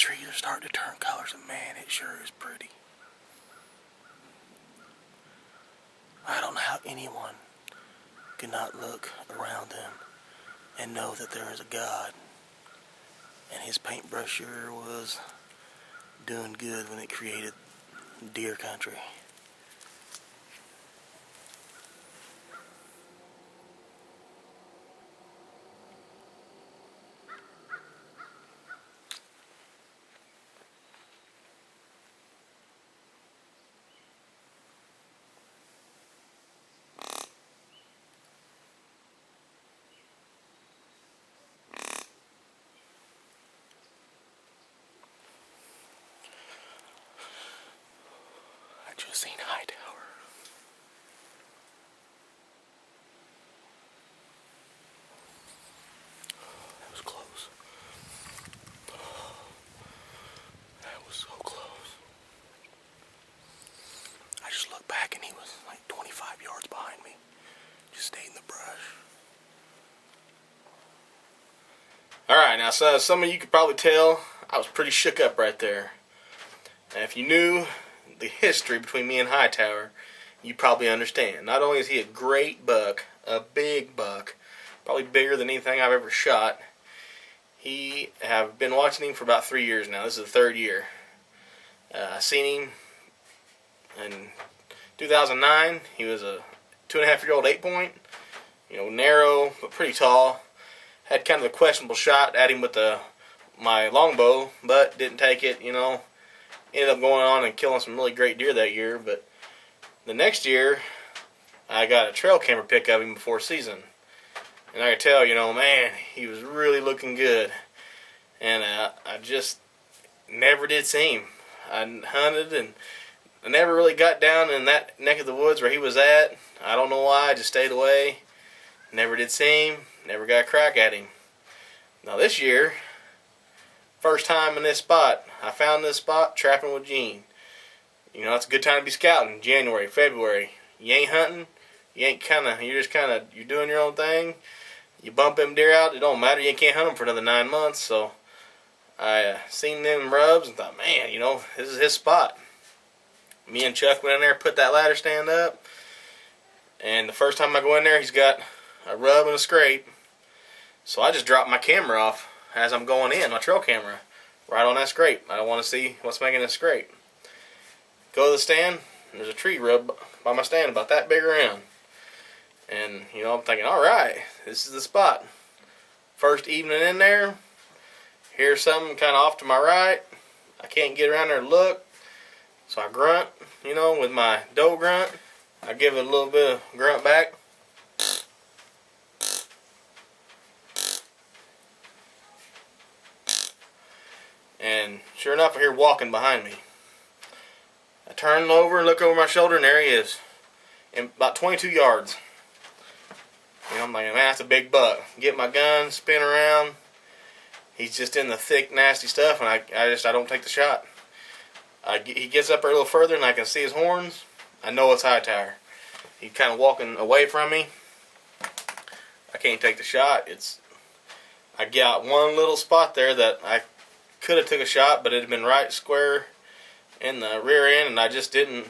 trees are starting to turn colors, and man, it sure is pretty. I don't know how anyone could not look around them and know that there is a God, and his paintbrush sure was doing good when it created deer country. I just seen Hightower. That was close. That was so close. I just looked back and he was like 25 yards behind me. Just stayed in the brush. Alright, now so some of you could probably tell I was pretty shook up right there. And if you knew the history between me and Hightower, you probably understand. Not only is he a great buck, a big buck, probably bigger than anything I've ever shot. I've been watching him for about 3 years now. This is the third year. I seen him in 2009. He was a 2.5-year-old 8-point. You know, narrow but pretty tall. Had kind of a questionable shot at him with my longbow, but didn't take it. You know, ended up going on and killing some really great deer that year. But the next year, I got a trail camera pic of him before season. And I could tell, you know, man, he was really looking good. And I just never did see him. I hunted and I never really got down in that neck of the woods where he was at. I don't know why, I just stayed away. Never did see him. Never got a crack at him. Now this year, first time in this spot, I found this spot trapping with Gene. You know, it's a good time to be scouting. January, February. You ain't hunting. You're doing your own thing. You bump them deer out, it don't matter. You can't hunt them for another 9 months. So I seen them rubs and thought, man, you know, this is his spot. Me and Chuck went in there, put that ladder stand up. And the first time I go in there, he's got a rub and a scrape. So I just dropped my camera off as I'm going in, my trail camera, right on that scrape. I don't want to see what's making a scrape. Go to the stand, and there's a tree rub by my stand about that big around. And, you know, I'm thinking, alright, this is the spot. First evening in there, here's something kind of off to my right. I can't get around there and look. So I grunt, you know, with my doe grunt. I give it a little bit of grunt back. And sure enough, I hear walking behind me. I turn over and look over my shoulder, and there he is. In about 22 yards. You know, I'm like, man, that's a big buck. Get my gun, spin around. He's just in the thick, nasty stuff, and I don't take the shot. He gets up there a little further, and I can see his horns. I know it's Hightower. He's kind of walking away from me. I can't take the shot. I got one little spot there that I could have took a shot, but it had been right square in the rear end, and I just didn't.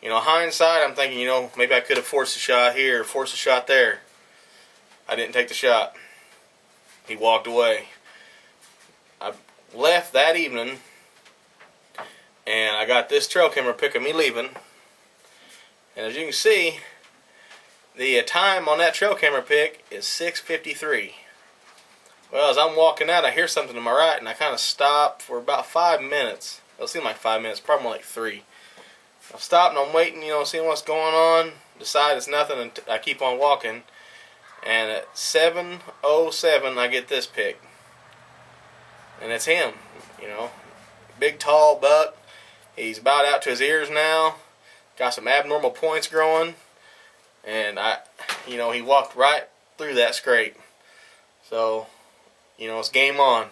You know, hindsight, I'm thinking, you know, maybe I could have forced a shot here, forced a shot there. I didn't take the shot. He walked away. I left that evening, and I got this trail camera pic of me leaving. And as you can see, the time on that trail camera pic is 6:53. Well, as I'm walking out, I hear something to my right, and I kind of stop for about 5 minutes. It seemed like 5 minutes, probably more like 3. I've stopped and I'm waiting, you know, seeing what's going on. Decide it's nothing, and I keep on walking. And at 7:07, I get this pic. And it's him, you know. Big, tall buck. He's about out to his ears now. Got some abnormal points growing. And he walked right through that scrape. So, you know, it's game on.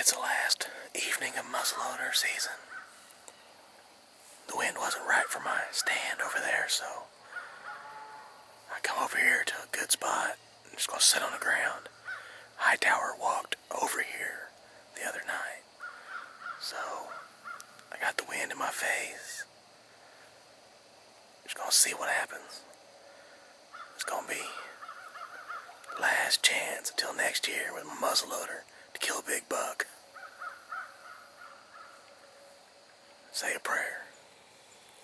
It's the last evening of muzzleloader season. The wind wasn't right for my stand over there, so I come over here to a good spot. I'm just gonna sit on the ground. Hightower walked over here the other night, so I got the wind in my face. Just gonna see what happens. It's gonna be last chance until next year with my muzzleloader to kill a big buck. Say a prayer.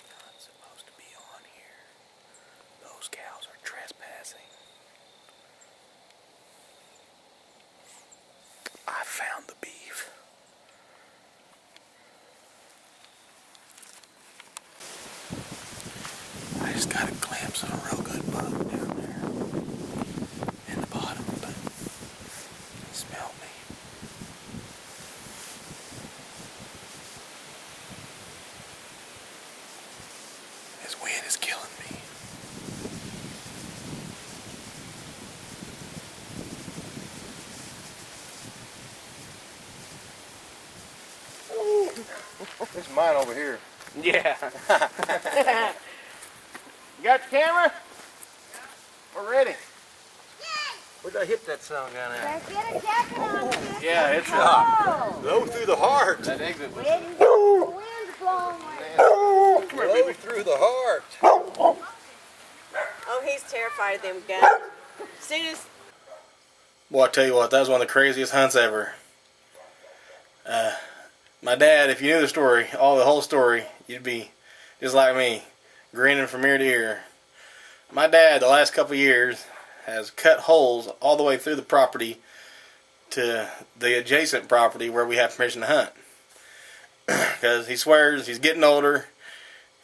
Not supposed to be on here. Those cows are trespassing. I found the beef. I just got a glimpse of a real good buck down there in the bottom, but he smelled me. This wind is killing me. This is mine over here. Yeah. You got the camera? We're ready. Where'd I hit that son gun at? Let's get a jacket on. Yeah, it's low through the heart. That exit was The wind's blowing. low through the heart. Oh, he's terrified of them guns. As soon as Well, I tell you what, that was one of the craziest hunts ever. My dad, if you knew the story, the whole story, you'd be just like me, grinning from ear to ear. My dad, the last couple of years, has cut holes all the way through the property to the adjacent property where we have permission to hunt. Because he swears he's getting older,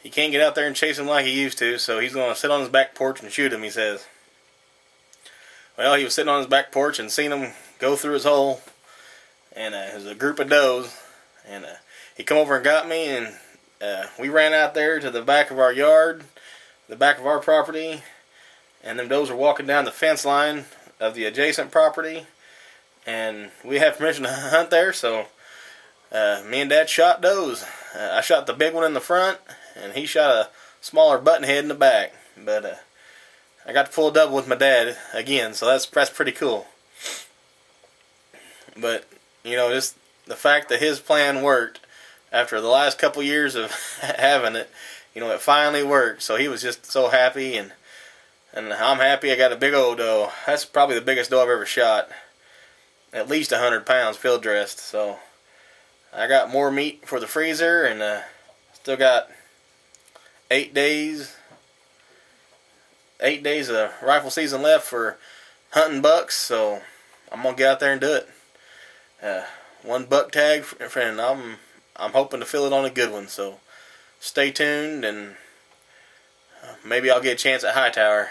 he can't get out there and chase them like he used to, so he's going to sit on his back porch and shoot him, he says. Well, he was sitting on his back porch and seen him go through his hole, and it was a group of does, and he come over and got me, and we ran out there to the back of our yard, the back of our property, and them does were walking down the fence line of the adjacent property, and we have permission to hunt there, so me and Dad shot does. I shot the big one in the front, and he shot a smaller buttonhead in the back, but I got to pull a double with my dad again, so that's pretty cool. But, you know, just the fact that his plan worked after the last couple years of having it, you know, it finally worked. So he was just so happy, and I'm happy I got a big old doe. That's probably the biggest doe I've ever shot. At least 100 pounds field dressed. So I got more meat for the freezer, and still got 8 days of rifle season left for hunting bucks, so I'm gonna get out there and do it. One buck tag, friend. I'm hoping to fill it on a good one, so stay tuned, and maybe I'll get a chance at Hightower.